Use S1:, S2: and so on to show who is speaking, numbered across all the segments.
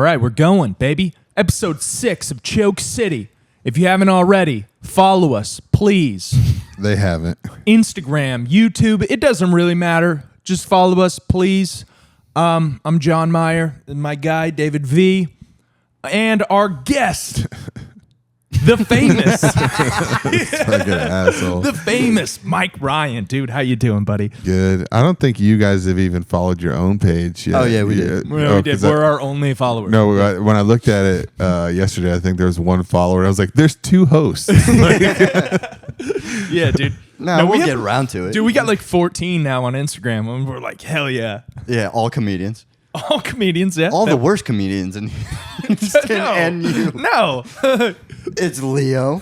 S1: right, we're going, baby. Episode 6 of Choke City. If you haven't already, follow us, please.
S2: They haven't.
S1: Instagram, YouTube, it doesn't really matter. Just follow us, please. I'm John Meyer, and my guy, David V. And our guest, the famous,
S2: Fucking asshole.
S1: the famous Mike Ryan. Dude, how you doing, buddy?
S2: Good. I don't think you guys have even followed your own page yet.
S3: Oh, yeah, we did.
S1: Yeah, we did. We're our only followers.
S2: No, when I looked at it yesterday, I think there was one follower. And I was like, there's 2 hosts.
S1: Yeah, dude.
S3: No, we'll get around to it.
S1: Dude, we got like 14 now on Instagram, and we're like, hell yeah.
S3: Yeah, all comedians.
S1: All comedians, yeah.
S3: All the worst comedians in Houston and you.
S1: No.
S3: It's Leo.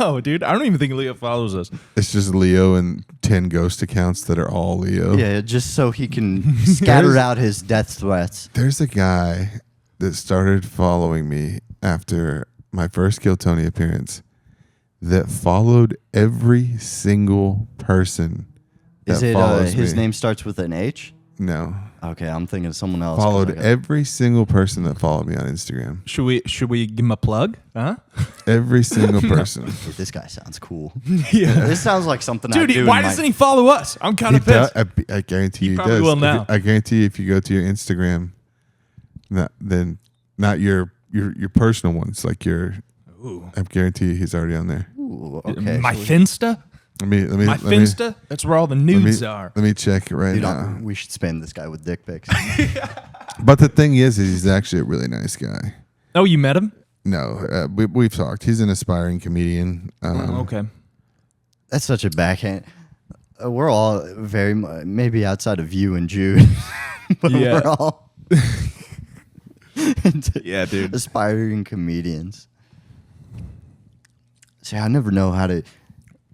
S1: No, dude. I don't even think Leo follows us.
S2: It's just Leo and 10 ghost accounts that are all Leo.
S3: Yeah, just so he can scatter out his death threats.
S2: There's a guy that started following me after my first Kill Tony appearance that followed every single person that
S3: Is it
S2: follows
S3: his
S2: me.
S3: name starts with an H?
S2: No.
S3: Okay, I'm thinking of someone else.
S2: Followed every single person that followed me on Instagram.
S1: Should we give him a plug? Huh?
S2: Every single person.
S3: Dude, this guy sounds cool.
S1: Yeah.
S3: This sounds like something I
S1: Dude,
S3: do.
S1: why doesn't he follow us? I'm kind of pissed.
S2: I guarantee you he
S1: probably
S2: does.
S1: will now.
S2: I guarantee you if you go to your Instagram, not your personal ones, like your.
S1: Ooh.
S2: I guarantee you he's already on there.
S3: Ooh, okay.
S1: My Finsta?
S2: Let me.
S1: My Finsta? That's where all the nudes are.
S2: Let me check it right
S3: Dude,
S2: now.
S3: we should spam this guy with dick pics.
S2: But the thing is he's actually a really nice guy.
S1: Oh, you met him?
S2: No, we've talked. He's an aspiring comedian.
S1: Okay.
S3: That's such a backhand. We're all very maybe outside of you and Jude, but
S1: Yeah.
S3: we're all
S1: Yeah, dude.
S3: aspiring comedians. See, I never know how to.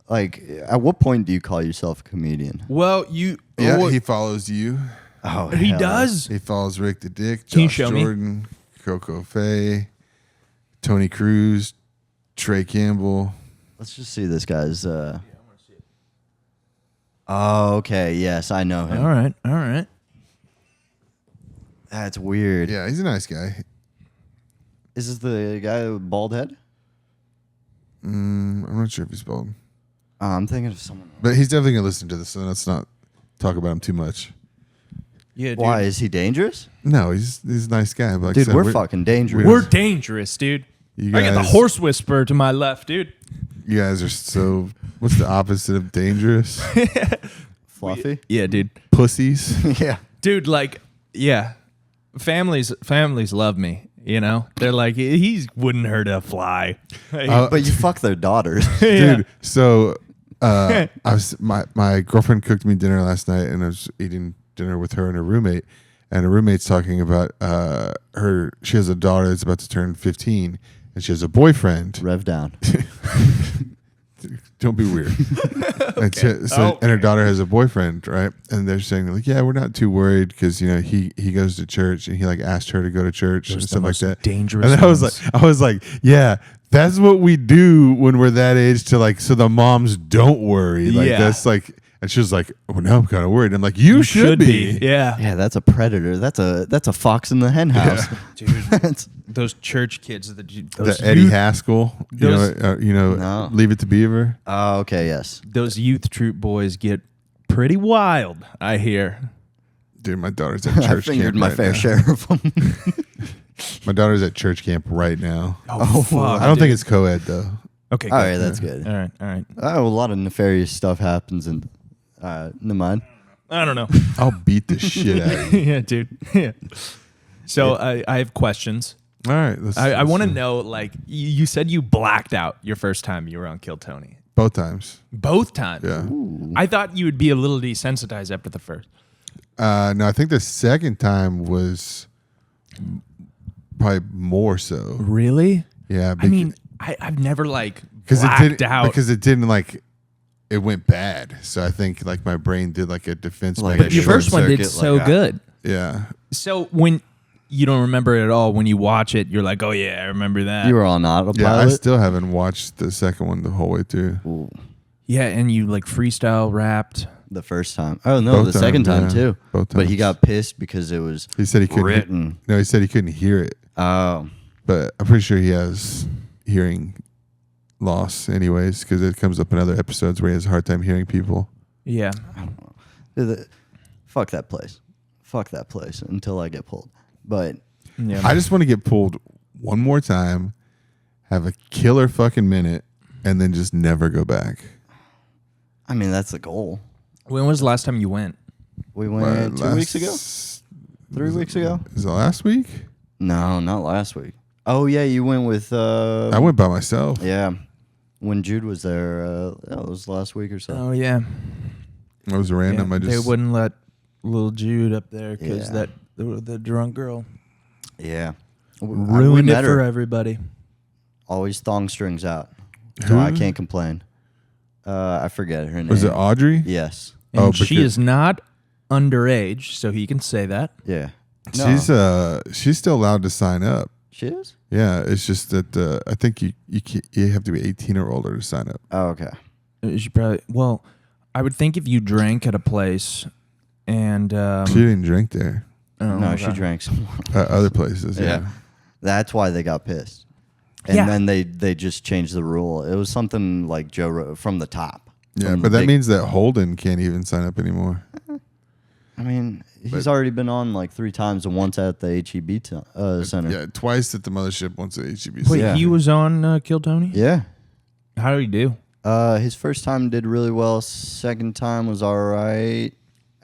S3: Like, at what point do you call yourself a comedian?
S1: Well, you...
S2: Yeah,
S1: oh,
S2: he follows you.
S3: Oh,
S1: he
S3: hell.
S1: does?
S2: He follows Rick the Dick,
S1: Can you
S2: Josh
S1: show me?
S2: Jordan, Coco Faye, Tony Cruz, Trey Campbell.
S3: Let's just see this guy's. Oh, okay. Yes, I know him.
S1: All right.
S3: That's weird.
S2: Yeah, he's a nice guy.
S3: Is this the guy with bald head?
S2: I'm not sure if he's bald.
S3: I'm thinking of someone else.
S2: But he's definitely going to listen to this, so let's not talk about him too much.
S1: Yeah, dude.
S3: Why? Is he dangerous?
S2: No, he's a nice guy. But like I
S3: Dude,
S2: said,
S3: we're fucking dangerous.
S1: We're dangerous, dude.
S2: You
S1: I got the
S2: guys-
S1: horse whisperer to my left, dude.
S2: You guys are so... What's the opposite of dangerous?
S3: Fluffy?
S1: Yeah, dude.
S2: Pussies.
S3: Yeah.
S1: Dude, like, yeah. Families love me, you know? They're like, he wouldn't hurt a fly.
S3: But you fuck their daughters.
S1: Yeah.
S2: Dude, so I was my girlfriend cooked me dinner last night, and I was eating dinner with her and her roommate, and her roommate's talking about she has a daughter that's about to turn 15, and she has a boyfriend.
S3: Rev down.
S2: Don't be weird. And, and her daughter has a boyfriend, right? And they're saying like, yeah, we're not too worried because he goes to church, and he like asked her to go to church and stuff like that.
S1: Dangerous.
S2: And I was like, yeah, that's what we do when we're that age to like, so the moms don't worry. Like
S1: Yeah.
S2: that's like, and she was like, well, now I'm kind of worried. I'm like, you should be.
S1: Yeah.
S3: Yeah, that's a predator. That's a fox in the hen house.
S1: Dude,
S3: That's-
S1: those church kids, those
S2: The Eddie
S1: youth,
S2: Haskell,
S1: those-
S3: No.
S2: Leave It to Beaver.
S3: Oh, okay, yes.
S1: those youth troop boys get pretty wild, I hear.
S2: Dude, my daughter's at
S3: I
S2: church
S3: fingered
S2: camp
S3: my
S2: right
S3: fair
S2: now.
S3: share of them.
S2: My daughter's at church camp right now.
S1: Oh, fuck.
S2: I don't think it's co-ed though.
S1: Okay,
S3: All
S1: good.
S3: right, that's good.
S1: All right.
S3: Oh, a lot of nefarious stuff happens, and never mind.
S1: I don't know.
S2: I'll beat the shit out of you.
S1: Yeah, dude. Yeah. So I have questions.
S2: All right.
S1: I want to know, like, you said you blacked out your first time you were on Kill Tony.
S2: both times.
S1: Both times.
S2: Yeah.
S1: I thought you would be a little desensitized after the first.
S2: No, I think the second time was probably more so.
S1: Really?
S2: Yeah.
S1: I mean, I've never like
S2: because
S1: blacked
S2: it didn't
S1: out.
S2: because it didn't like it went bad. So I think like my brain did like a defense
S3: Like
S1: But
S3: a
S1: your
S2: mechanism.
S1: first one did
S3: circuit,
S1: so
S3: like,
S1: good.
S2: Yeah.
S1: So when you don't remember it at all, when you watch it, you're like, oh yeah, I remember that.
S3: You were on autopilot.
S2: Yeah. I still haven't watched the second one the whole way through.
S3: Ooh.
S1: Yeah, and you like freestyle rapped.
S3: The first time. Oh no,
S2: Both
S3: the second
S2: times,
S3: time
S2: yeah.
S3: too.
S2: Both
S3: But he
S2: times.
S3: got pissed because it was
S2: He said he couldn't.
S3: written.
S2: No, he said he couldn't hear it.
S3: Oh,
S2: But I'm pretty sure he has hearing loss, anyways, because it comes up in other episodes where he has a hard time hearing people.
S1: Yeah.
S3: fuck that place. Fuck that place until I get pulled. But
S1: Yeah.
S2: I just want to get pulled one more time, have a killer fucking minute, and then just never go back.
S3: I mean, that's the goal.
S1: When was the last time you went?
S3: We went 2 weeks ago? 3 weeks ago?
S2: Is it last week?
S3: No, not last week. Oh yeah, you went with.
S2: I went by myself.
S3: Yeah, when Jude was there. That was last week or so.
S1: Oh yeah.
S2: It was random.
S1: Yeah,
S2: I just
S1: they wouldn't let little Jude up there because
S3: Yeah.
S1: the drunk girl
S3: Yeah,
S1: ruined it
S3: met
S1: for
S3: her.
S1: everybody.
S3: Always thong strings out, so I
S2: Who?
S3: can't complain. I forget her name.
S2: Was it Audrey?
S3: Yes.
S1: And
S2: Oh,
S1: she
S2: because-
S1: is not underage, so he can say that.
S3: Yeah. No,
S2: She's still allowed to sign up.
S3: she is.
S2: Yeah, it's just that I think you have to be 18 or older to sign up.
S3: Oh, okay.
S1: She probably I would think if you drank at a place and
S2: She didn't drink there.
S1: oh,
S3: No,
S1: okay.
S3: she drank some.
S2: Other places, yeah.
S3: Yeah. That's why they got pissed. And
S1: Yeah.
S3: then they just changed the rule. It was something like from the top.
S2: Yeah,
S3: From
S2: but
S3: the
S2: that
S3: big-
S2: means that Holden can't even sign up anymore.
S3: I mean, he's
S2: But-
S3: already been on like 3 times and once at the HEB center.
S2: Yeah, twice at the mothership, once at HEB.
S1: Wait,
S3: Yeah.
S1: he was on Kill Tony?
S3: Yeah.
S1: How did he do?
S3: His first time did really well. Second time was all right.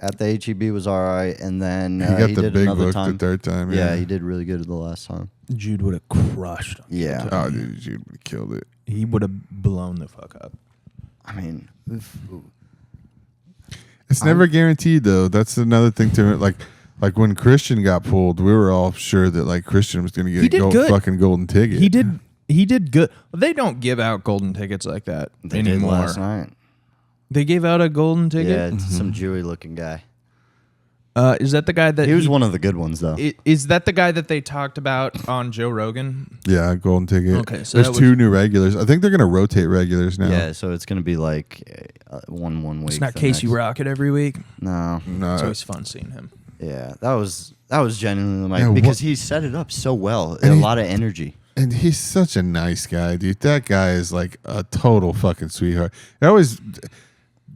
S3: At the HEB was all right. And then
S2: he got
S3: he
S2: the
S3: did
S2: big
S3: another
S2: look
S3: time.
S2: the third time.
S3: Yeah, he did really good the last time.
S1: Jude would have crushed him.
S3: Yeah.
S2: Oh, dude, Jude would have killed it.
S1: He would have blown the fuck up.
S3: I mean,
S2: It's never guaranteed, though. That's another thing to like when Christian got pulled, we were all sure that like Christian was going to
S1: He
S2: get a
S1: did good.
S2: fucking golden ticket.
S1: He did good. They don't give out golden tickets like that
S3: they did
S1: anymore.
S3: last night.
S1: They gave out a golden
S3: Yeah,
S1: ticket.
S3: it's some Jewy looking guy.
S1: Is that the guy that
S3: He was one of the good ones, though.
S1: Is that the guy that they talked about on Joe Rogan?
S2: Yeah, golden ticket.
S1: Okay, so
S2: there's
S1: that was-
S2: 2 new regulars. I think they're going to rotate regulars now.
S3: Yeah, so it's gonna be like one week.
S1: It's not
S3: the
S1: Casey
S3: next.
S1: Rocket every week.
S3: No.
S2: No,
S1: It's always fun seeing him.
S3: Yeah, that was genuinely like
S2: Yeah,
S3: because he set it up so well.
S2: And
S3: A
S2: he-
S3: lot of energy.
S2: and he's such a nice guy, dude. That guy is like a total fucking sweetheart. They always,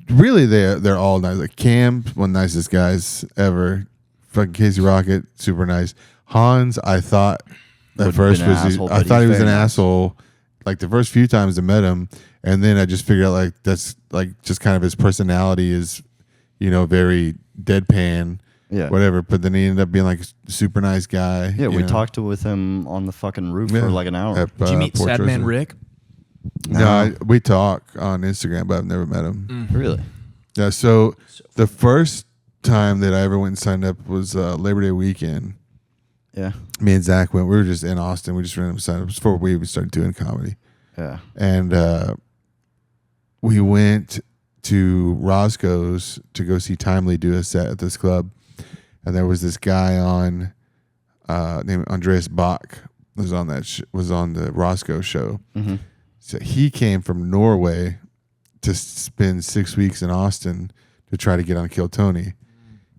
S2: really, they're all nice. Like Cam, one of the nicest guys ever. Fucking Casey Rocket, super nice. Hans, I thought at
S3: Would've
S2: first
S3: been an
S2: was
S3: asshole,
S2: I
S3: but
S2: thought he
S3: he's
S2: was an
S3: very nice.
S2: asshole. Like the first few times I met him, and then I just figured out like that's like just kind of his personality is, very deadpan.
S3: Yeah.
S2: Whatever. But then he ended up being like a super nice guy.
S3: Yeah,
S2: you
S3: we
S2: know?
S3: talked with him on the fucking roof
S2: Yeah.
S3: for like an hour.
S2: At,
S1: Did you meet
S2: Port
S1: Sad Man
S2: Rosa.
S1: Rick?
S2: No, we talk on Instagram, but I've never met him.
S3: Really?
S2: Yeah, so the first time that I ever went and signed up was Labor Day weekend.
S3: Yeah.
S2: Me and Zach went. We were just in Austin. We just randomly signed up before we even started doing comedy.
S3: Yeah.
S2: And we went to Roscoe's to go see Timely do a set at this club. And there was this guy on named Andreas Bach was on was on the Roscoe show.
S3: Mm-hmm.
S2: So he came from Norway to spend 6 weeks in Austin to try to get on Kill Tony.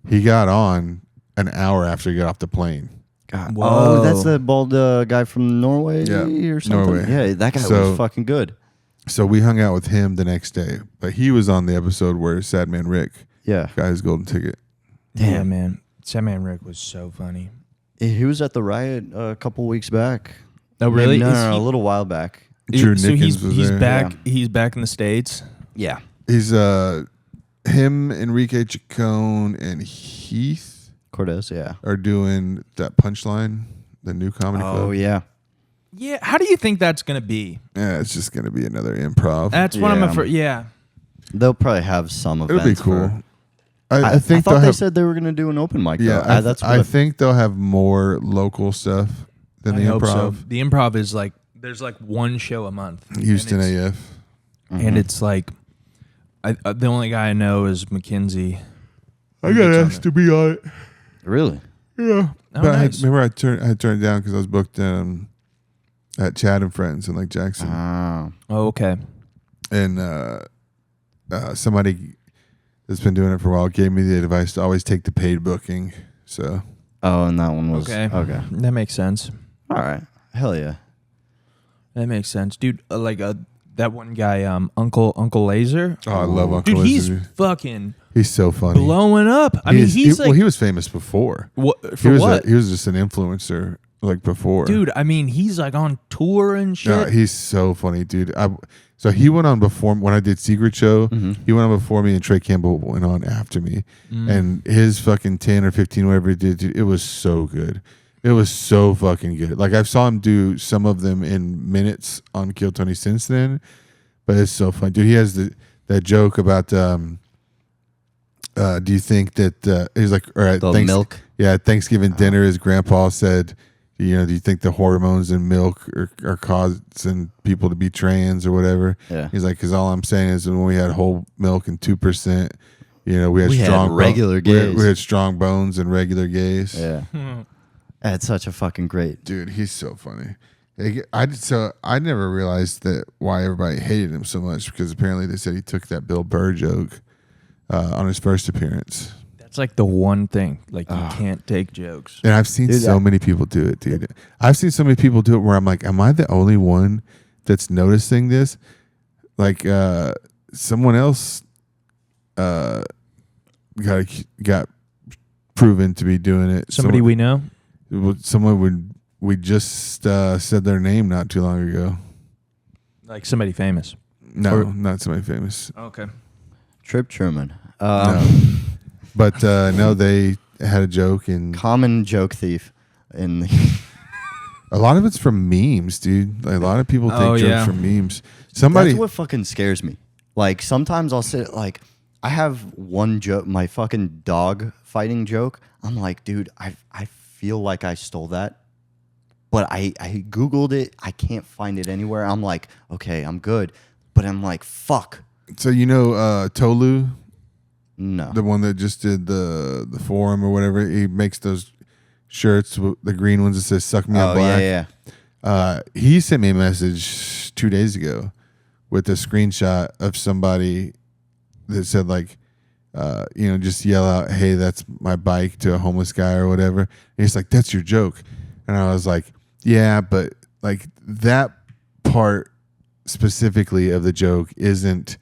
S2: He got on an hour after he got off the plane.
S3: God.
S1: Whoa.
S3: Oh, that's the bald guy from Norway
S2: Yeah,
S3: or something.
S2: Norway.
S3: Yeah, that guy
S2: So-
S3: was fucking good.
S2: So we hung out with him the next day. But he was on the episode where Sad Man Rick
S3: Yeah.
S2: got his golden ticket.
S1: Yeah, man. Sad Man Rick was so funny.
S3: He was at the riot a couple weeks back.
S1: Oh, really?
S3: No,
S1: Is
S3: no,
S1: he-
S3: a little while back.
S2: Drew
S1: so
S2: Nickens was
S1: he's
S2: there.
S1: back.
S3: Yeah.
S1: He's back in the States.
S3: Yeah.
S2: He's him, Enrique Chacon, and Heath
S3: Cortez, yeah.
S2: are doing that Punchline, the new comedy club.
S3: Oh, yeah.
S1: Yeah. How do you think that's gonna be?
S2: Yeah, it's just gonna be another improv.
S1: That's what I'm
S3: Yeah.
S1: afraid. Yeah.
S3: They'll probably have some
S2: It'll
S3: events.
S2: be cool.
S3: for-
S2: I think
S3: thought
S2: they'll
S3: they
S2: have.
S3: said they were going to do an open mic.
S2: Yeah,
S3: though. That's what
S2: I think they'll have more local stuff than
S1: I
S2: the
S1: hope
S2: improv.
S1: so. The improv is like there's like one show a month.
S2: Houston
S1: and it's,
S2: AF.
S1: and it's like the only guy I know is Mackenzie.
S2: I got asked to be on it.
S3: Really?
S2: Yeah,
S1: Oh,
S2: but
S1: nice.
S2: I had turned it down because I was booked at Chad and Friends in Lake Jackson,
S3: Oh.
S1: Oh, okay.
S2: and somebody that's been doing it for a while, gave me the advice to always take the paid booking. So.
S3: Oh, and that one was
S1: Okay.
S3: Okay.
S1: That makes sense.
S3: All right. Hell yeah.
S1: That makes sense, dude. That one guy, Uncle Laser.
S2: Oh, I love Uncle
S1: Dude, he's
S2: Laser.
S1: fucking
S2: He's so funny.
S1: blowing up. I mean, he's like,
S2: he was famous before.
S1: what
S2: He was
S1: what?
S2: he was just an influencer like before.
S1: Dude, I mean, he's like on tour and shit.
S2: No, he's so funny, dude. So he went on before when I did Secret Show. He went on before me, and Trey Campbell went on after me. And his fucking 10 or 15, whatever he did, dude, it was so good. It was so fucking good. Like I saw him do some of them in minutes on Kill Tony since then, but it's so fun, dude. He has that joke about. Do you think that he's like, all right,
S3: The milk?
S2: Yeah, at Thanksgiving dinner, his grandpa said, do you think the hormones in milk are causing people to be trans or whatever?
S3: Yeah.
S2: He's like, because all I'm saying is when we had whole milk and 2%, we had
S3: We had
S2: strong
S3: regular gays.
S2: We had strong bones and regular gays.
S3: Yeah. That's such a fucking great.
S2: Dude, he's so funny. I never realized that why everybody hated him so much, because apparently they said he took that Bill Burr joke on his first appearance.
S1: That's like the one thing. Like, you can't take jokes.
S2: And I've seen so many people do it, dude. I've seen so many people do it where I'm like, am I the only one that's noticing this? Like, someone else got proven to be doing it.
S1: Somebody we know?
S2: We just said their name not too long ago.
S1: Like somebody famous.
S2: No, not somebody famous.
S1: Okay.
S3: Trip Truman.
S2: No. But no, they had a joke, and
S3: Common joke thief. In the
S2: a lot of it's from memes, dude. Like, a lot of people take jokes from memes.
S3: That's what fucking scares me. Like, sometimes I'll sit, like, I have one joke, my fucking dog fighting joke. I'm like, dude, I feel like I stole that. But I Googled it. I can't find it anywhere. I'm like, okay, I'm good. But I'm like, fuck.
S2: So Tolu,
S3: No.
S2: the one that just did the forum or whatever, he makes those shirts, the green ones that says "Suck Me on Black."
S3: Yeah.
S2: He sent me a message 2 days ago with a screenshot of somebody that said like, just yell out, "Hey, that's my bike," to a homeless guy or whatever. And he's like, "That's your joke," and I was like, "Yeah, but like that part specifically of the joke isn't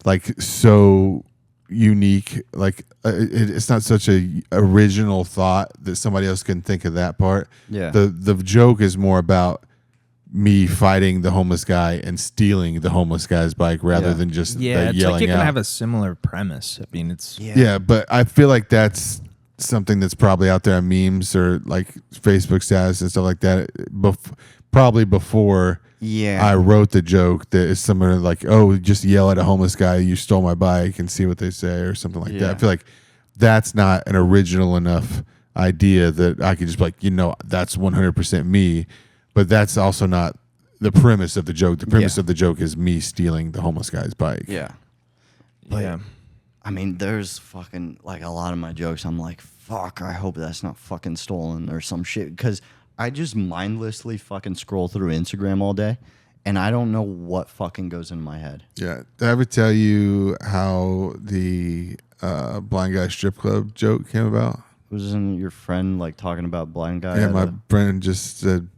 S2: like so unique. Like it's not such a original thought that somebody else can think of that part.
S3: Yeah.
S2: The joke is more about me fighting the homeless guy and stealing the homeless guy's bike rather than just
S1: it's
S2: yelling
S1: like you're gonna
S2: out.
S1: have a similar premise. I mean, it's
S2: Yeah, but I feel like that's something that's probably out there on memes or like Facebook status and stuff like that. Probably before I wrote the joke, that is similar, like, oh, just yell at a homeless guy, "You stole my bike," and see what they say or something like that. I feel like that's not an original enough idea that I could just be like, that's 100% me. But that's also not the premise of the joke. The premise of the joke is me stealing the homeless guy's bike.
S3: Yeah.
S1: yeah.
S3: I mean, there's fucking, like, a lot of my jokes, I'm like, fuck, I hope that's not fucking stolen or some shit. Because I just mindlessly fucking scroll through Instagram all day, and I don't know what fucking goes in my head.
S2: Yeah. Did I ever tell you how the blind guy strip club joke came about?
S3: Wasn't your friend, like, talking about blind guy?
S2: Yeah, my friend just said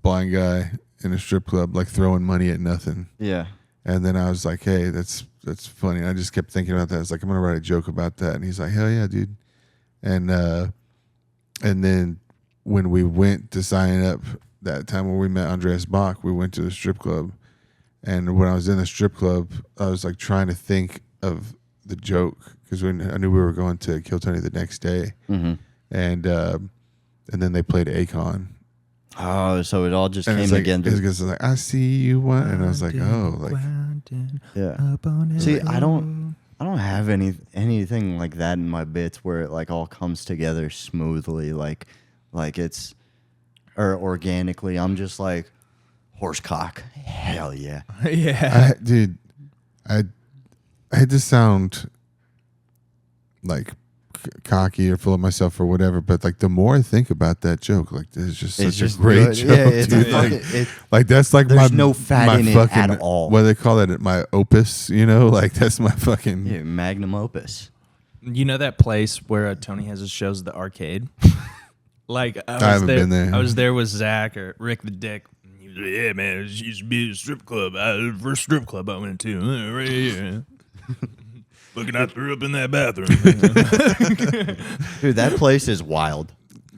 S2: blind guy in a strip club, like throwing money at nothing.
S3: Yeah.
S2: And then I was like, hey, that's funny. And I just kept thinking about that. I was like, I'm gonna write a joke about that. And he's like, hell yeah, dude. And then when we went to sign up that time when we met Andreas Bach, we went to the strip club. And when I was in the strip club, I was like trying to think of the joke because I knew we were going to Kill Tony the next day.
S3: Mm-hmm.
S2: And then they played Akon.
S3: Oh, so it all just
S2: And
S3: came
S2: it's like,
S3: again.
S2: it was like, I see you one, and I was like, oh, like,
S3: Yeah. See, I don't have anything like that in my bits where it like all comes together smoothly, like it's or organically. I'm just like horsecock. Hell yeah.
S1: Yeah.
S2: Dude, I had to sound like cocky or full of myself or whatever. But like the more I think about that joke, like it's just
S3: It's
S2: such
S3: just
S2: a great
S3: good.
S2: joke,
S3: Yeah, it's
S2: dude.
S3: a fucking-
S2: Like that's like
S3: there's
S2: my
S3: no fat
S2: my
S3: in it
S2: fucking,
S3: at all.
S2: What do they call it? My opus, you know? Like that's my fucking.
S3: Yeah, magnum opus.
S1: You know that place where Tony has his shows at the arcade? Like I
S2: haven't been there.
S1: I was there with Zach or Rick the Dick. He was like, yeah, man, it used to be a strip club. The first strip club I went to, right here. Looking, I threw up in that bathroom.
S3: Dude, that place is wild.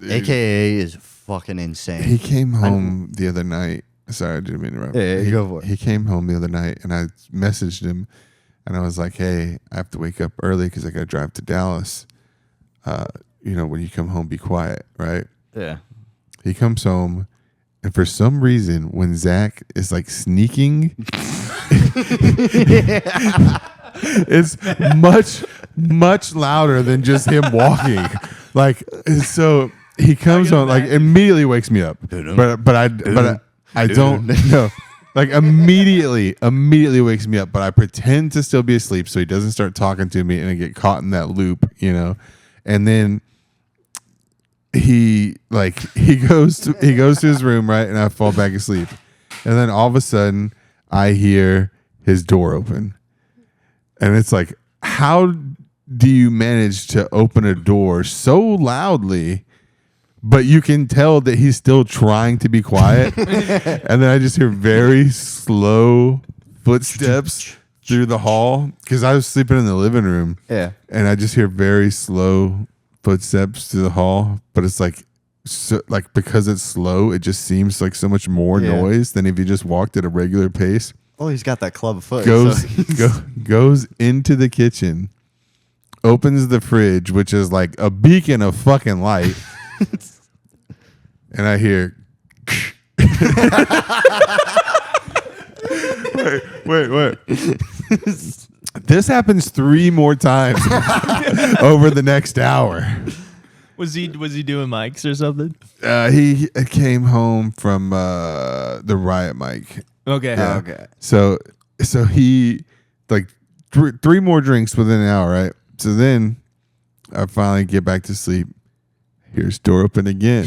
S3: AKA is fucking insane.
S2: He came home the other night. Sorry, I didn't mean to interrupt.
S3: Yeah, go for it.
S2: He came home the other night, and I messaged him, and I was like, "Hey, I have to wake up early because I got to drive to Dallas. When you come home, be quiet, right?"
S3: Yeah.
S2: He comes home, and for some reason, when Zach is like sneaking, it's much louder than just him walking. Like so, he comes home like immediately wakes me up, but I don't know. Like immediately wakes me up, but I pretend to still be asleep so he doesn't start talking to me and I get caught in that loop, And then he goes to his room, right, and I fall back asleep. And then all of a sudden I hear his door open. And it's like, how do you manage to open a door so loudly, but you can tell that he's still trying to be quiet? And then I just hear very slow footsteps through the hall because I was sleeping in the living room.
S3: Yeah.
S2: And I just hear very slow footsteps through the hall, but it's like, because it's slow, it just seems like so much more noise than if you just walked at a regular pace.
S3: Well, he's got that club foot.
S2: Goes into the kitchen, opens the fridge, which is like a beacon of fucking light, and I hear. wait. This happens 3 more times over the next hour.
S1: Was he doing mics or something?
S2: He came home from the riot mic.
S1: Okay.
S2: Yeah.
S3: Okay.
S2: So he like 3 more drinks within an hour, right? So then I finally get back to sleep. Here's door open again.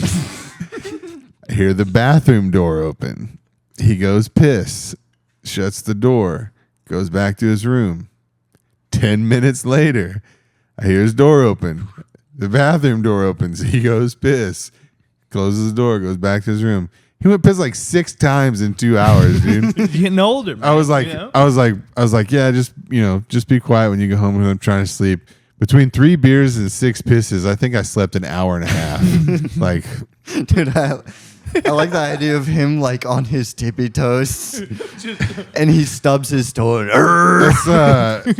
S2: I hear the bathroom door open. He goes piss, shuts the door, goes back to his room. 10 minutes later, I hear his door open. The bathroom door opens. He goes piss, closes the door, goes back to his room. He went piss like 6 times in 2 hours, dude.
S1: You're getting older, man.
S2: I was like, yeah, just be quiet when you go home when I'm trying to sleep. Between 3 beers and 6 pisses, I think I slept an hour and a half. Like,
S3: Dude, I like the idea of him like on his tippy toes and he stubs his toe.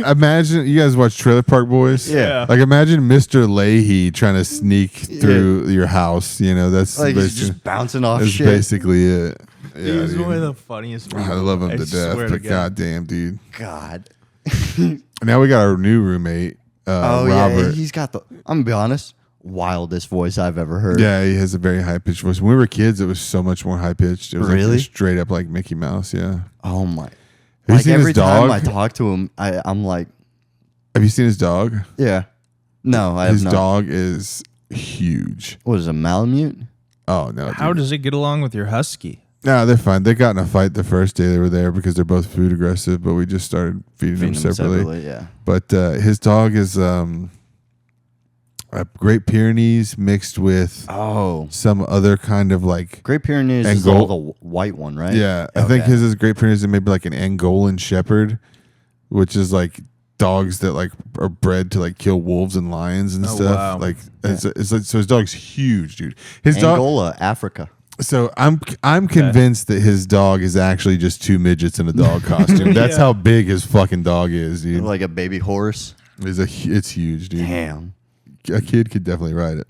S2: imagine you guys watch Trailer Park Boys.
S3: Yeah.
S2: Like imagine Mr. Leahy trying to sneak through your house. That's
S3: Like he's just bouncing off
S2: that's
S3: shit.
S2: basically it.
S1: He was
S2: dude.
S1: one of the funniest people.
S2: I love him to death,
S1: swear to
S2: but
S1: God.
S2: goddamn, dude.
S3: God.
S2: Now we got our new roommate,
S3: Yeah,
S2: Robert.
S3: he's got I'm gonna be honest, wildest voice I've ever heard.
S2: Yeah, he has a very high pitched voice. When we were kids, it was so much more high pitched. It was
S3: Really?
S2: like straight up like Mickey Mouse. Yeah.
S3: Oh my.
S2: Have you
S3: Like
S2: seen
S3: every
S2: his dog?
S3: time I talk to him, I'm like,
S2: Have you seen his dog?
S3: yeah. No, I have
S2: His
S3: not.
S2: dog is huge.
S3: What is it, Malamute?
S2: Oh no!
S1: How
S2: dude.
S1: does it get along with your husky?
S2: No, they're fine. They got in a fight the first day they were there because they're both food aggressive, but we just started feeding them separately.
S3: Yeah.
S2: But his dog is a Great Pyrenees mixed with
S3: Oh.
S2: some other kind of like
S3: Great Pyrenees is all the white one, right?
S2: yeah. I
S3: Okay.
S2: think his is Great Pyrenees and maybe like an Angolan Shepherd, which is like dogs that like are bred to like kill wolves and lions and stuff.
S1: wow.
S2: Like it's like, so his dog's huge, dude. His dog.
S3: Angola, Africa.
S2: So I'm convinced that his dog is actually just 2 midgets in a dog costume. That's
S1: Yeah.
S2: how big his fucking dog is, dude.
S3: Like a baby horse.
S2: It's huge, dude.
S3: Damn.
S2: A kid could definitely ride it.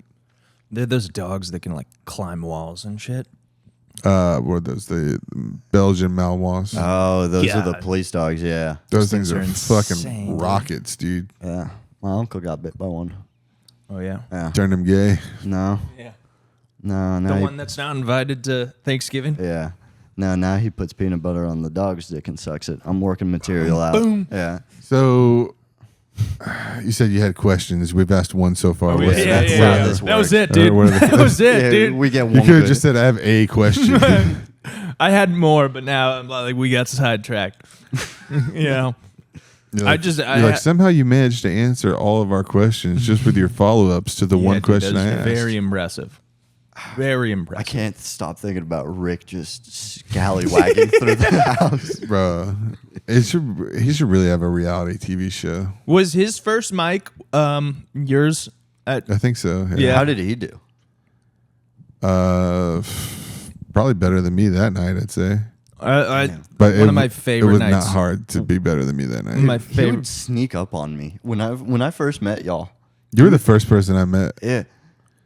S1: They're those dogs that can like climb walls and shit.
S2: What are those? The Belgian Malinois.
S3: Oh, those are the
S1: God.
S3: police dogs, yeah.
S2: Those
S1: things
S2: things are
S1: are
S2: fucking
S1: insane, dude.
S2: rockets, dude.
S3: Yeah. My uncle got bit by one.
S1: Oh yeah.
S3: Yeah.
S2: Turn them gay.
S3: No.
S1: Yeah.
S3: No,
S1: The
S3: no.
S1: one that's not invited to Thanksgiving.
S3: Yeah. No, now he puts peanut butter on the dog's dick and sucks it. I'm working material out.
S1: Boom.
S3: Yeah.
S2: So You said you had questions. We've asked one so far.
S1: Oh,
S2: What's-
S1: yeah,
S3: that's
S1: yeah,
S3: how
S1: yeah.
S3: this
S1: That was
S3: works.
S1: it, dude.
S2: What are the-
S1: That was it,
S3: Yeah,
S1: dude.
S3: we get
S2: You
S3: one
S2: could have
S3: good.
S2: just said, I have a question.
S1: I had more, but now I'm like, we got sidetracked. You know,
S2: You're
S1: I
S2: like,
S1: just-
S2: you're
S1: I-
S2: like, somehow you managed to answer all of our questions just with your follow-ups to the
S1: Yeah,
S2: one
S1: dude,
S2: question
S1: that
S2: I
S1: was
S2: asked.
S1: very impressive. Very
S3: I
S1: impressive.
S3: can't stop thinking about Rick just scallywagging through the house.
S2: Bro, he should really have a reality TV show.
S1: Was his first mic yours?
S2: I think so.
S1: Yeah.
S3: How did he do?
S2: Probably better than me that night, I'd say. But
S1: one of my favorite
S2: It was
S1: nights.
S2: not hard to be better than me that night.
S1: My
S3: He
S1: favorite.
S3: would sneak up on me when I first met y'all.
S2: You were the first person I met.
S3: Yeah,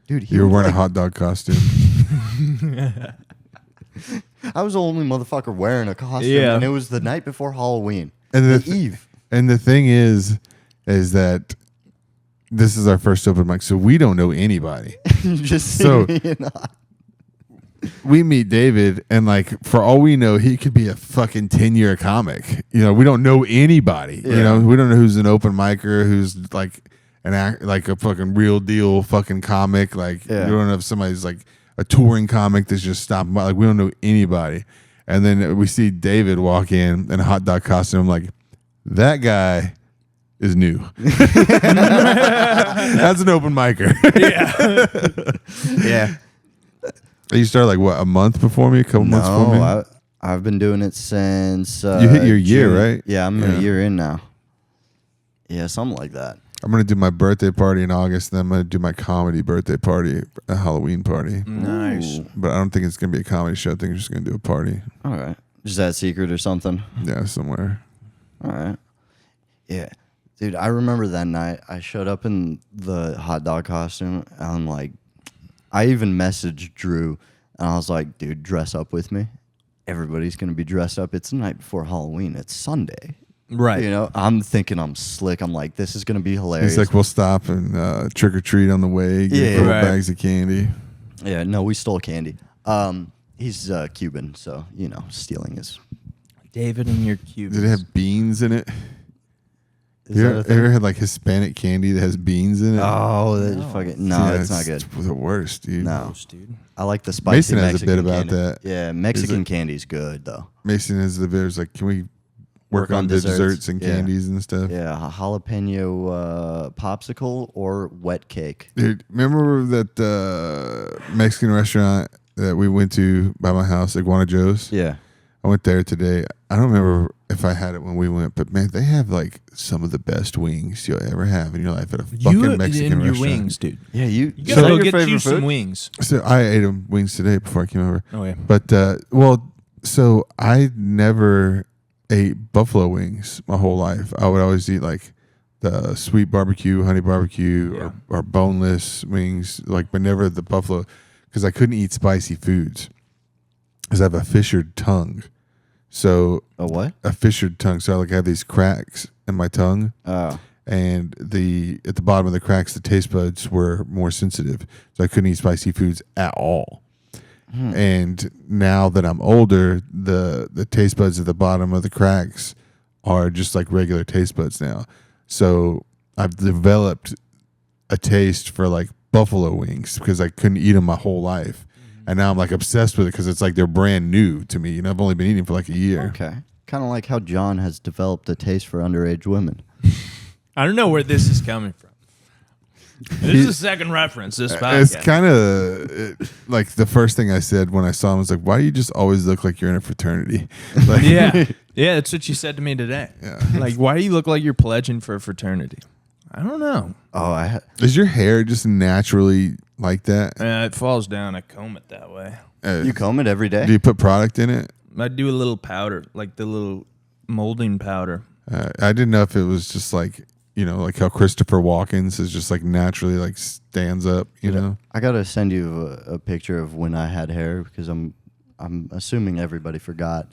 S3: dude.
S2: You were
S3: would,
S2: wearing a
S3: like-
S2: hot dog costume.
S3: I was the only motherfucker wearing a costume,
S1: Yeah.
S3: and it was the night before Halloween.
S2: And
S3: the
S2: the
S3: eve.
S2: And the thing is that this is our first open mic, so we don't know anybody.
S3: Just
S2: So-
S3: see me and
S2: We meet David, and like for all we know, he could be a fucking 10-year comic. You know, we don't know anybody. You
S3: Yeah.
S2: know, we don't know who's an open micer, who's like like a fucking real deal fucking comic. Like
S3: Yeah.
S2: we don't know if somebody's like a touring comic that's just stopping by. Like we don't know anybody. And then we see David walk in a hot dog costume. I'm like, that guy is new. That's an open micer.
S3: yeah.
S2: You started like what, a month before me, a couple months before me.
S3: No, I've been doing it since.
S2: You hit your year,
S3: June.
S2: right?
S3: Yeah, I'm
S2: Yeah.
S3: a year in now. Yeah, something like that.
S2: I'm gonna do my birthday party in August, and then I'm gonna do my comedy birthday party, a Halloween party.
S1: Nice.
S3: Ooh.
S2: But I don't think it's gonna be a comedy show. I think I'm just gonna do a party.
S3: All right. Is that secret or something?
S2: Yeah, somewhere.
S3: All right. Yeah. Dude, I remember that night I showed up in the hot dog costume. And I'm like, I even messaged Drew and I was like, dude, dress up with me. Everybody's going to be dressed up. It's the night before Halloween. It's Sunday.
S1: Right.
S3: You know, I'm thinking I'm slick. I'm like, this is going to be hilarious.
S2: He's like, we'll stop and trick or treat on the way. Get
S3: Yeah.
S2: little
S1: Right.
S2: bags of candy.
S3: yeah, no, we stole candy. He's Cuban, so, you know, stealing is.
S1: David and your cubes.
S2: Did it have beans in it?
S3: Is
S2: You
S3: that a
S2: ever,
S3: thing?
S2: ever had like Hispanic candy that has beans in it?
S3: Oh, that's
S1: No.
S3: fucking. No,
S2: Yeah,
S3: it's not good.
S2: It's the worst, dude.
S3: No.
S1: Gross, dude.
S3: I like the spicy
S2: Mason has a
S3: Mexican
S2: bit about
S3: candy.
S2: that.
S3: Yeah, Mexican
S2: it-
S3: candy's good, though.
S2: Mason is the bit. Like, can we work
S3: Work
S2: on
S3: on
S2: the
S3: desserts.
S2: desserts and
S3: Yeah.
S2: candies and stuff?
S3: Yeah, a jalapeno popsicle or wet cake.
S2: Dude, remember that Mexican restaurant that we went to by my house, Iguana Joe's?
S3: Yeah.
S2: I went there today. I don't remember if I had it when we went, but man, they have like some of the best wings you'll ever have in your life at a fucking
S1: You
S2: Mexican
S1: and your
S2: restaurant.
S1: wings, dude.
S3: Yeah, you
S1: You gotta
S2: So-
S1: go
S3: your
S1: get
S3: favorite
S1: you
S3: food?
S1: some wings.
S2: So I ate wings today before I came over.
S1: Oh yeah.
S2: But so I never ate buffalo wings my whole life. I would always eat like the sweet barbecue, honey barbecue,
S1: Yeah.
S2: or boneless wings, like, but never the buffalo, because I couldn't eat spicy foods because I have a fissured tongue. So
S3: A what?
S2: a fissured tongue. So I like have these cracks in my tongue,
S3: Oh.
S2: and at the bottom of the cracks, the taste buds were more sensitive, so I couldn't eat spicy foods at all. And now that I'm older, the taste buds at the bottom of the cracks are just like regular taste buds now. So I've developed a taste for like buffalo wings because I couldn't eat them my whole life. And now I'm like obsessed with it because it's like they're brand new to me. And I've only been eating for like a year.
S3: Okay. Kind of like how John has developed a taste for underage women.
S1: I don't know where this is coming from. This is the second reference this podcast.
S2: It's kind of like the first thing I said when I saw him was like, why do you just always look like you're in a fraternity? Like,
S1: yeah, yeah. That's what you said to me today.
S2: Yeah.
S1: Like, why do you look like you're pledging for a fraternity? I don't know.
S3: Oh,
S2: Is your hair just naturally like that?
S1: It falls down. I comb it that way.
S3: you comb it every day?
S2: Do you put product in it?
S1: I do a little powder, like the little molding powder.
S2: I didn't know if it was just like, you know, like how Christopher Walken's is just like naturally like stands up, you know?
S3: I gotta send you a picture of when I had hair because I'm assuming everybody forgot.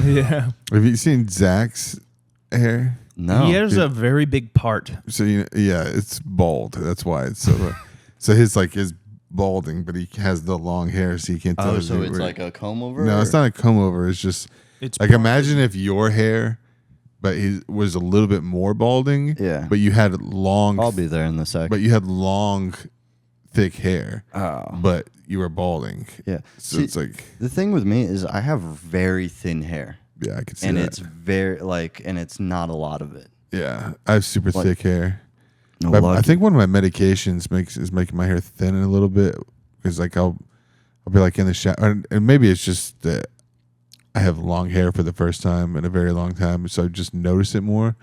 S1: Yeah.
S2: Have you seen Zach's hair?
S3: No.
S1: He has a very big part.
S2: So yeah, it's bald. That's why it's so. So his like is balding, but he has the long hair, so you can't tell.
S3: Oh,
S2: his
S3: so it's
S2: where-
S3: like a comb over?
S2: No,
S3: or-
S2: it's not a comb over. It's just
S1: It's
S2: like
S1: part-
S2: imagine if your hair but he was a little bit more balding.
S3: Yeah.
S2: But you had long.
S3: I'll be there in a sec.
S2: But you had long, thick hair.
S3: Oh.
S2: But you were balding.
S3: Yeah.
S2: So
S3: See,
S2: it's like.
S3: the thing with me is I have very thin hair.
S2: Yeah, I can see
S3: and
S2: that.
S3: it's very and it's not a lot of it.
S2: Yeah, I have super thick hair.
S3: No,
S2: But I think one of my medications is making my hair thin a little bit. Because like I'll be like in the shower, and maybe it's just that I have long hair for the first time in a very long time, so I just notice it more.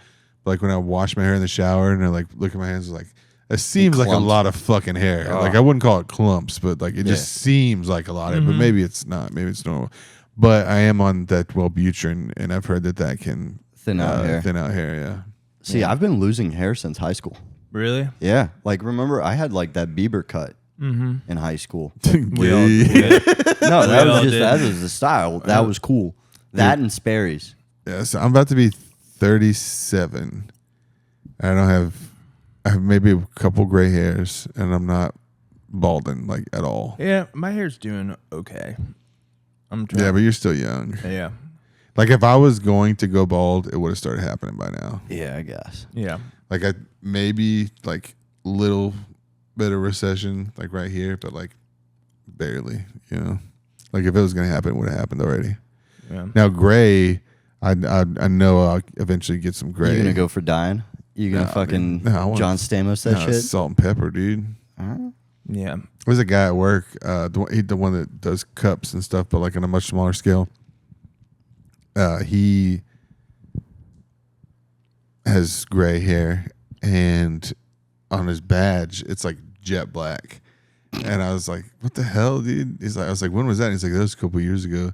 S2: But like when I wash my hair in the shower and I like look at my hands, like it seems like a lot of fucking hair.
S3: Oh.
S2: Like I wouldn't call it clumps, but like it just seems like a lot of hair. But maybe it's not. Maybe it's normal. But I am on that Wellbutrin, and I've heard that can
S3: thin out hair.
S2: Thin out hair, yeah.
S3: See, I've been losing hair since high school.
S1: Really?
S3: Yeah, like remember I had like that Bieber cut in high school.
S1: We all did.
S3: No,
S1: did.
S3: that was the style. That was cool. That and Sperry's.
S2: Yeah, so I'm about to be 37. I have maybe a couple gray hairs, and I'm not balding like at all.
S1: Yeah, my hair's doing okay. I'm trying.
S2: Yeah, but you're still young.
S1: Yeah.
S2: Like if I was going to go bald, it would have started happening by now.
S3: Yeah, I guess.
S1: Yeah.
S2: Like I maybe like little bit of recession, like right here, but like barely, you know. Like if it was gonna happen, it would have happened already.
S1: Yeah.
S2: Now gray, I know I'll eventually get some gray.
S3: You gonna go for dyeing? You gonna fucking
S2: I want
S3: John Stamos that shit?
S2: salt and pepper, dude.
S1: Yeah.
S2: There's a guy at work, the one that does cups and stuff, but like on a much smaller scale. He has gray hair, and on his badge, it's like jet black. And I was like, "What the hell, dude?" I was like, "When was that?" And he's like, "That was a couple years ago."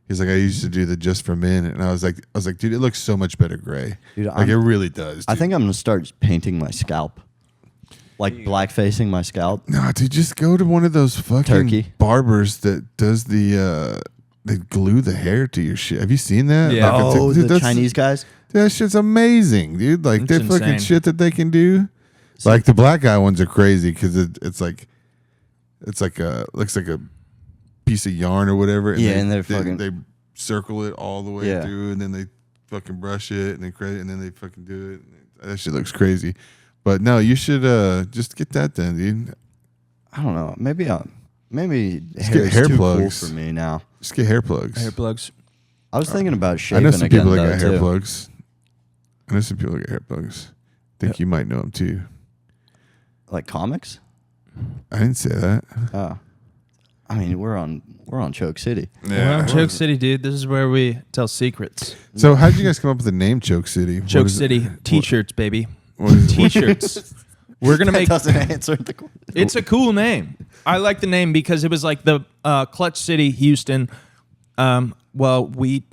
S2: He's like, "I used to do the Just for Men," and I was like, "Dude, it looks so much better gray.
S3: Dude,
S2: like it really does." Dude.
S3: I think I'm gonna start painting my scalp, like black facing my scalp.
S2: No, dude, just go to one of those fucking
S3: Turkey.
S2: barbers that does they glue the hair to your shit. Have you seen that?
S1: Yeah.
S2: Like,
S3: Oh,
S2: dude,
S3: the
S2: that's-
S3: Chinese guys.
S2: That shit's amazing, dude. Like
S1: It's
S2: they fucking
S1: insane.
S2: shit that they can do. Like the black guy ones are crazy because it's like looks like a piece of yarn or whatever.
S3: Yeah, and they're fucking-
S2: they circle it all the way
S3: Yeah.
S2: through, and then they fucking brush it, and then they fucking do it. That shit looks crazy. But no, you should just get that then, dude.
S3: I don't know. Maybe
S2: get
S3: hair's
S2: hair
S3: too
S2: plugs.
S3: cool for me now.
S2: Just get hair plugs.
S1: Hair plugs.
S3: I was thinking about
S2: I
S3: shaving
S2: know some
S3: again
S2: people that
S3: though
S2: got hair
S3: too.
S2: plugs. I know some people that get hair plugs. I think you might know them too.
S3: Like comics.
S2: I didn't say that.
S3: Oh, I mean we're on Choke City.
S1: Well, Choke City, dude. This is where we tell secrets.
S2: So how did you guys come up with the name Choke City? What
S1: Choke
S2: is it?
S1: City T-shirts, baby.
S2: What is it?
S1: T-shirts. We're gonna
S3: That
S1: make.
S3: doesn't answer the question.
S1: It's a cool name. I like the name because it was like the Clutch City, Houston. Well, we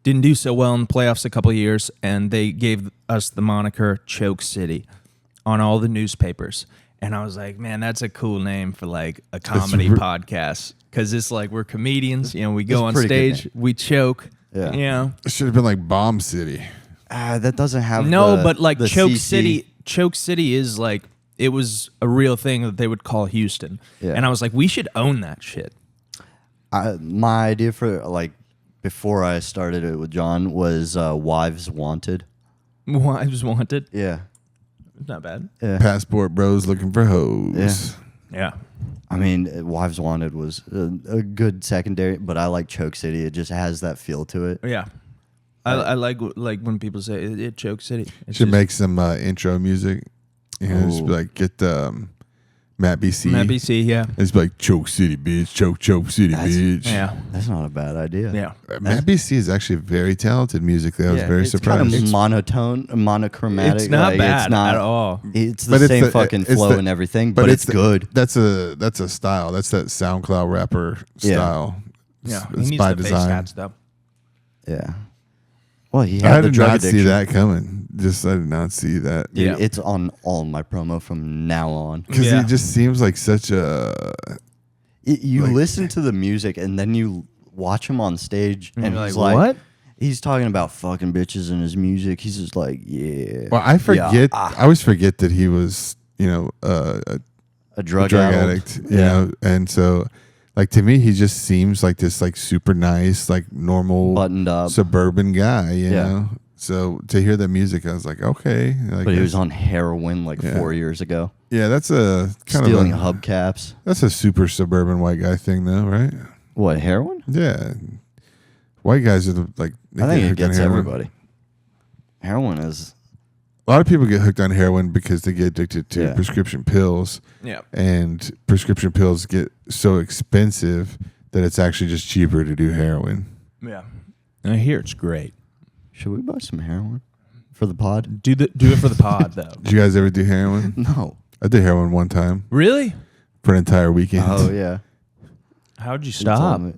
S1: didn't do so well in the playoffs a couple of years, and they gave us the moniker Choke City on all the newspapers. And I was like, man, that's a cool name for like a comedy podcast because it's like we're comedians. You know, we go on
S3: pretty good
S1: stage, we choke.
S3: Yeah.
S1: You know,
S2: It should have been like Bomb City.
S3: That doesn't have
S1: but like
S3: the
S1: Choke
S3: CC.
S1: City, Choke City is like it was a real thing that they would call Houston.
S3: Yeah.
S1: And I was like, we should own that shit.
S3: My idea for like before I started it with John was Wives Wanted.
S1: Wives Wanted.
S3: Yeah.
S1: Not bad.
S3: Yeah.
S2: Passport bros looking for hoes.
S1: Yeah.
S3: I mean, Wives Wanted was a good secondary, but I like Choke City. It just has that feel to it.
S1: Yeah. I like when people say it Choke City. It's
S2: Should
S1: just-
S2: make some intro music. You know, just be like get Matt BC.
S1: Matt BC, yeah.
S2: It's be like Choke City, bitch. Choke City, bitch.
S1: Yeah.
S3: That's not a bad idea.
S1: Yeah.
S2: Matt BC is actually very talented musically. I was very
S3: it's
S2: surprised.
S3: kind of monotone, monochromatic.
S1: It's not
S3: like,
S1: bad
S3: it's not,
S1: at all.
S3: It's the
S2: But it's
S3: same
S2: the-
S3: fucking
S2: it's
S3: flow
S2: the-
S3: and everything, but it's good.
S2: That's a style. That's that SoundCloud rapper
S3: Yeah.
S2: style.
S1: Yeah.
S2: It's
S1: He needs
S2: by
S1: the face
S2: design.
S1: tats though.
S3: Yeah. Well, he
S2: I
S3: had the
S2: did
S3: drug
S2: not
S3: addiction.
S2: see that coming. I did not see that.
S3: Dude,
S1: Yeah.
S3: it's on all my promo from now on.
S2: Because
S1: Yeah.
S2: he just seems like such a.
S3: You
S2: Like-
S3: listen to the music and then you watch him on stage and
S1: you're
S3: he's
S1: like,
S3: like,
S1: what?
S3: He's talking about fucking bitches in his music. He's just like, yeah.
S2: Well, I forget.
S3: Yeah.
S2: I always forget that he was, a
S3: A drug,
S2: addict. You know, and so, like to me, he just seems like this, like super nice, like normal,
S3: Buttoned up.
S2: suburban guy. You
S3: Yeah.
S2: know, So to hear that music, I was like, okay. Like,
S3: But he was on heroin like 4 years ago.
S2: Yeah, that's a kind
S3: Stealing
S2: of
S3: hubcaps.
S2: That's a super suburban white guy thing, though, right?
S3: What, heroin?
S2: Yeah, white guys are like. They
S3: I think
S2: get
S3: it
S2: hooked on
S3: gets
S2: heroin.
S3: everybody. Heroin is...
S2: A lot of people get hooked on heroin because they get addicted to prescription pills.
S1: Yeah.
S2: And prescription pills get so expensive that it's actually just cheaper to do heroin.
S1: Yeah. I hear it's great.
S3: Should we buy some heroin for the pod?
S1: Do it for the pod though.
S2: Did you guys ever do heroin?
S3: No.
S2: I did heroin one time
S1: Really?
S2: for an entire weekend.
S3: Oh, yeah.
S1: How'd you
S3: You told
S1: stop?
S3: me.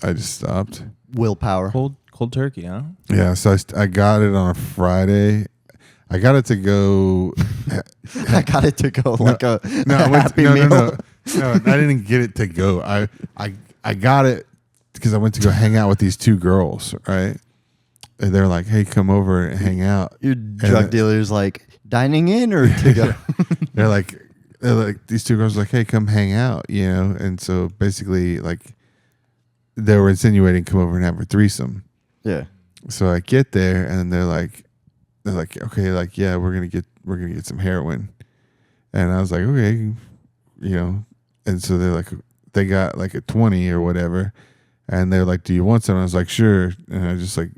S2: I just stopped.
S3: Willpower.
S1: Cold turkey, huh?
S2: Yeah, so I got it on a Friday. I got it to go.
S3: I got it to go like a
S2: I went
S3: happy
S2: no,
S3: meal.
S2: no. I didn't get it to go. I got it because I went to go hang out with these two girls, right? And they're like, "Hey, come over and hang out."
S3: Your drug dealer's like, dining in or to go?
S2: they're like these two girls were like, "Hey, come hang out," you know. And so basically, like, they were insinuating come over and have a threesome.
S3: Yeah.
S2: So I get there and they're like, okay, like, yeah, we're gonna get some heroin. And I was like, okay, you know. And so they got like a 20 or whatever, and they're like, do you want some? I was like, sure. And I was like,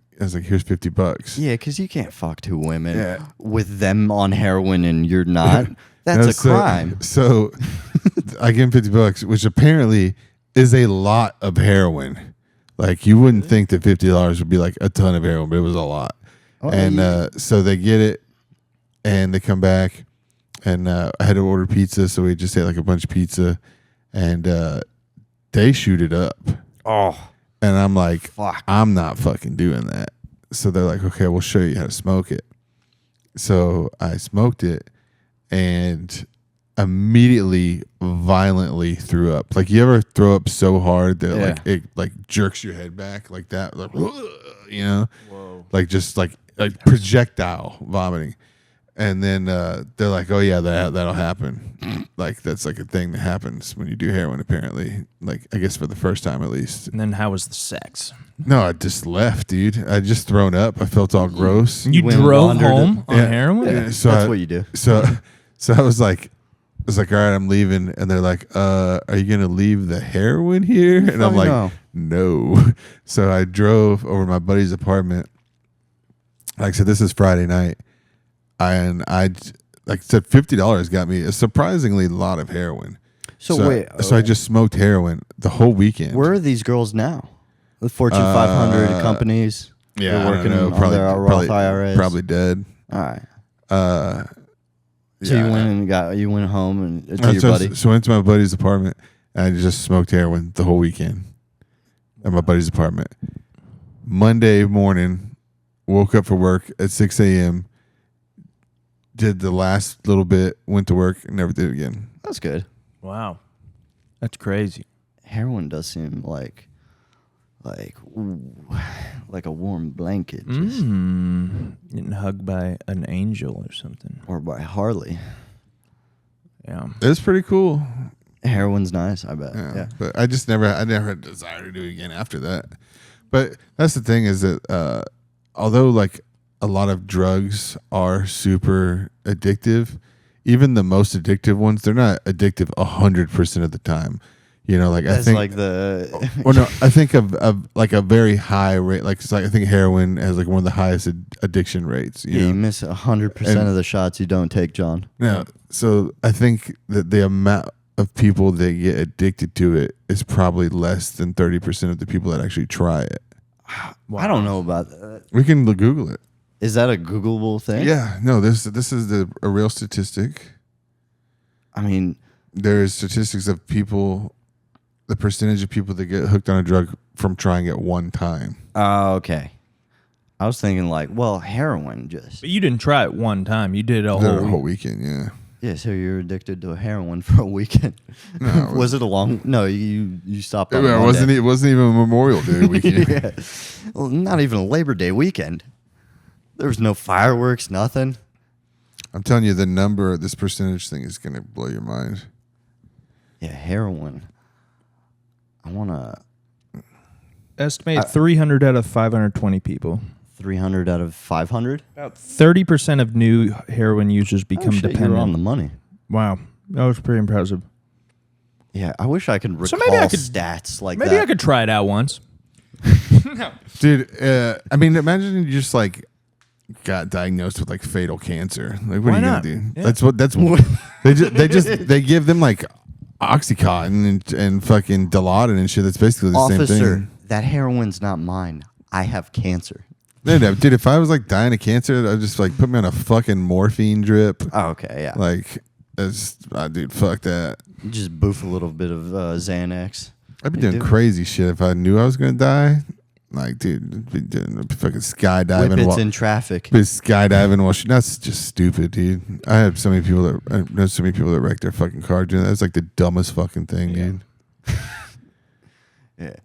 S2: here's $50.
S3: Yeah, because you can't fuck two women with them on heroin and you're not. That's
S2: No,
S3: a crime.
S2: So I give him $50, which apparently is a lot of heroin. Like, you wouldn't think that $50 would be like a ton of heroin, but it was a lot.
S3: Oh,
S2: And
S3: yeah.
S2: so they get it, and they come back, and I had to order pizza, so we just ate like a bunch of pizza, and they shoot it up.
S3: Oh,
S2: And I'm like,
S3: fuck.
S2: I'm not fucking doing that. So they're like, okay, we'll show you how to smoke it. So I smoked it and immediately violently threw up. Like, you ever throw up so hard that like it like jerks your head back like that, like, you know?
S1: Whoa.
S2: Like, just like projectile vomiting. And then they're like, oh yeah, that'll happen. Like, that's like a thing that happens when you do heroin, apparently. Like, I guess for the first time at least.
S1: And then how was the sex?
S2: No, I just left, dude. I just thrown up. I felt all gross.
S1: You
S3: went and
S1: drove
S3: wandered
S1: home on
S2: Yeah.
S1: heroin?
S2: Yeah, so
S3: That's what you do.
S2: So I was like, all right, I'm leaving. And they're like, are you going to leave the heroin here? And I'm like, no. So I drove over to my buddy's apartment. Like I said, this is Friday night. And I said, $50 got me a surprisingly lot of heroin.
S3: So wait.
S2: So I just smoked heroin the whole weekend.
S3: Where are these girls now? The Fortune 500 companies.
S2: Yeah,
S3: They're
S2: I don't
S3: working
S2: know.
S3: on their Roth IRAs.
S2: Probably dead.
S3: All right.
S2: So
S3: So you went home and to your buddy.
S2: So I went to my buddy's apartment and I just smoked heroin the whole weekend at my buddy's apartment. Monday morning, woke up for work at 6 a.m., did the last little bit, went to work, and never did it again.
S3: That's good.
S1: Wow. That's crazy.
S3: Heroin does seem like a warm blanket, just,
S1: Getting hugged by an angel or something.
S3: or by Harley.
S1: Yeah.
S2: It's pretty cool.
S3: Heroin's nice, I bet. Yeah.
S2: But I never had a desire to do it again after that. But that's the thing, is that although like a lot of drugs are super addictive, even the most addictive ones, they're not addictive 100% of the time. You know, like,
S3: That's
S2: I think
S3: like the
S2: well, no, I think of like a very high rate. Like, it's like, I think heroin has like one of the highest addiction rates. You
S3: you
S2: know?
S3: miss 100% of the shots you don't take, John.
S2: Yeah. So I think that the amount of people that get addicted to it is probably less than 30% of the people that actually try it.
S3: I don't know about that.
S2: We can Google it.
S3: Is that a Googleable thing?
S2: Yeah. No, this is a real statistic.
S3: I mean,
S2: There's statistics of people, the percentage of people that get hooked on a drug from trying it one time.
S3: okay. I was thinking like, well, heroin just.
S1: But you didn't try it one time. You did it a
S2: The
S1: whole
S2: whole weekend, yeah.
S3: Yeah, so you're addicted to heroin for a weekend.
S2: No,
S3: Was it a long? No, you stopped on
S2: it
S3: Monday.
S2: wasn't even a Memorial Day weekend.
S3: Yeah. Well, not even a Labor Day weekend. There was no fireworks, nothing.
S2: I'm telling you, this percentage thing is going to blow your mind.
S3: Yeah, heroin. I want to
S1: Estimate 300 out of 520 people.
S3: 300 out of 500.
S1: About 30% of new heroin users become
S3: You
S1: dependent.
S3: were on the money.
S1: Wow, that was pretty impressive.
S3: Yeah, I wish I could recall
S1: So maybe I could-
S3: stats like
S1: Maybe
S3: that.
S1: I could try it out once.
S2: Dude, I mean, imagine you just like got diagnosed with like fatal cancer. Like, what
S1: Why
S2: are you
S1: not?
S2: gonna do?
S1: Yeah.
S2: That's they give them like Oxycontin and fucking Dilaudid and shit. That's basically the same
S3: Officer,
S2: thing.
S3: that heroin's not mine. I have cancer.
S2: No, dude, if I was like dying of cancer, I'd just like put me on a fucking morphine drip.
S3: Oh, okay, yeah.
S2: Like, dude, fuck that.
S3: Just boof a little bit of Xanax.
S2: I'd be
S3: You
S2: doing
S3: do.
S2: crazy shit if I knew I was gonna die. Like, dude, I'd be doing fucking skydiving.
S3: Whippets in traffic.
S2: Be skydiving while that's just stupid, dude. I know so many people that wrecked their fucking car doing that. That's like the dumbest fucking thing, dude.
S3: Yeah.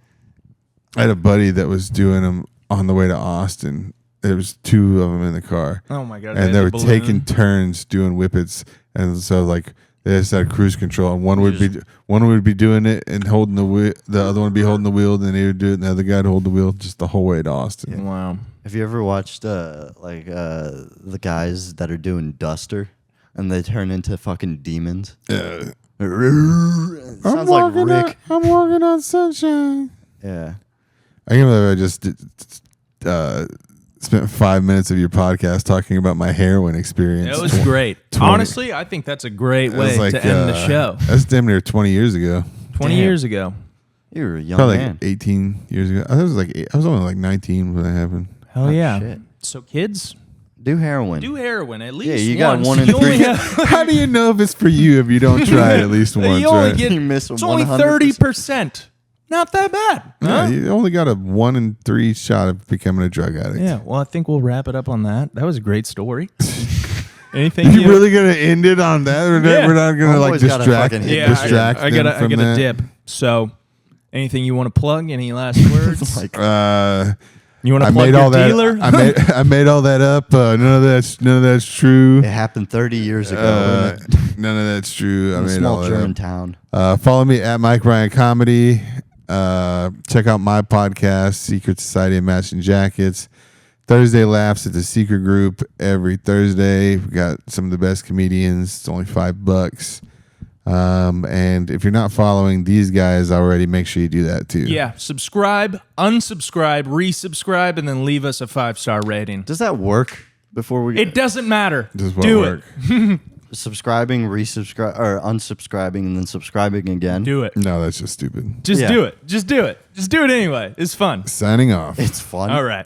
S2: I had a buddy that was doing them on the way to Austin. There was two of them in the car,
S1: Oh my god!
S2: and they were
S1: balloon.
S2: taking turns doing whippets, and so like they just had cruise control, and one would be doing it and holding the wheel, the other one would be holding the wheel, and then he would do it, and the other guy would hold the wheel just the whole way to Austin.
S1: Wow.
S3: Have you ever watched the guys that are doing Duster and they turn into fucking demons? It sounds like Rick.
S2: I'm walking on sunshine.
S3: Yeah.
S2: I can't believe I just spent 5 minutes of your podcast talking about my heroin experience.
S1: That was great.
S2: 20.
S1: Honestly, I think that's a great
S2: It was
S1: way to end the show.
S2: That's damn near 20 years ago.
S1: 20
S3: Damn.
S1: years ago.
S3: You were a young
S2: Probably
S3: man.
S2: like 18 years ago. I was only like 19 when that happened.
S1: Hell
S3: Oh,
S1: yeah.
S3: shit.
S1: So kids,
S3: Do heroin.
S1: do heroin at least
S3: Yeah, you got
S1: once.
S3: one in
S1: You only
S3: three.
S1: have-
S2: How do you know if it's for you if you don't try it at least once,
S1: you only
S2: right?
S1: get,
S3: You miss
S1: it's only
S3: 100%.
S1: 30%. Not that bad.
S2: No,
S1: Huh?
S2: you only got a 1 in 3 shot of becoming a drug addict.
S1: Yeah, well, I think we'll wrap it up on that. That was a great story. Anything
S2: You really gonna end it on that?
S1: Yeah.
S2: We're not gonna like
S3: Always gotta
S2: distract
S3: fucking hit
S1: Yeah,
S2: distract
S1: I
S2: them
S1: gotta
S2: from that.
S1: dip. So, anything you want to plug? Any last words? You want
S2: I
S1: to plug
S2: made
S1: your
S2: all that.
S1: dealer?
S2: I made all that up. None of that's true.
S3: It happened 30 years ago
S2: None of that's true. I
S3: in a
S2: made
S3: small
S2: all that
S3: German
S2: up.
S3: town.
S2: Follow me at Mike Ryan Comedy. Check out my podcast, Secret Society of Matching Jackets. Thursday Laughs at the Secret Group every Thursday. We got some of the best comedians. It's only $5. And if you're not following these guys already, make sure you do that too.
S1: Yeah, subscribe, unsubscribe, resubscribe, and then leave us a 5-star rating.
S3: Does that work before we
S1: It doesn't matter.
S2: This won't
S1: Do
S2: work.
S1: it.
S3: subscribing, resubscribe, or unsubscribing, and then subscribing again?
S1: Do it.
S2: No, that's just stupid.
S1: Just
S3: Yeah.
S1: do it. Just do it. Just do it anyway. It's fun.
S2: Signing off.
S3: It's fun.
S1: All right.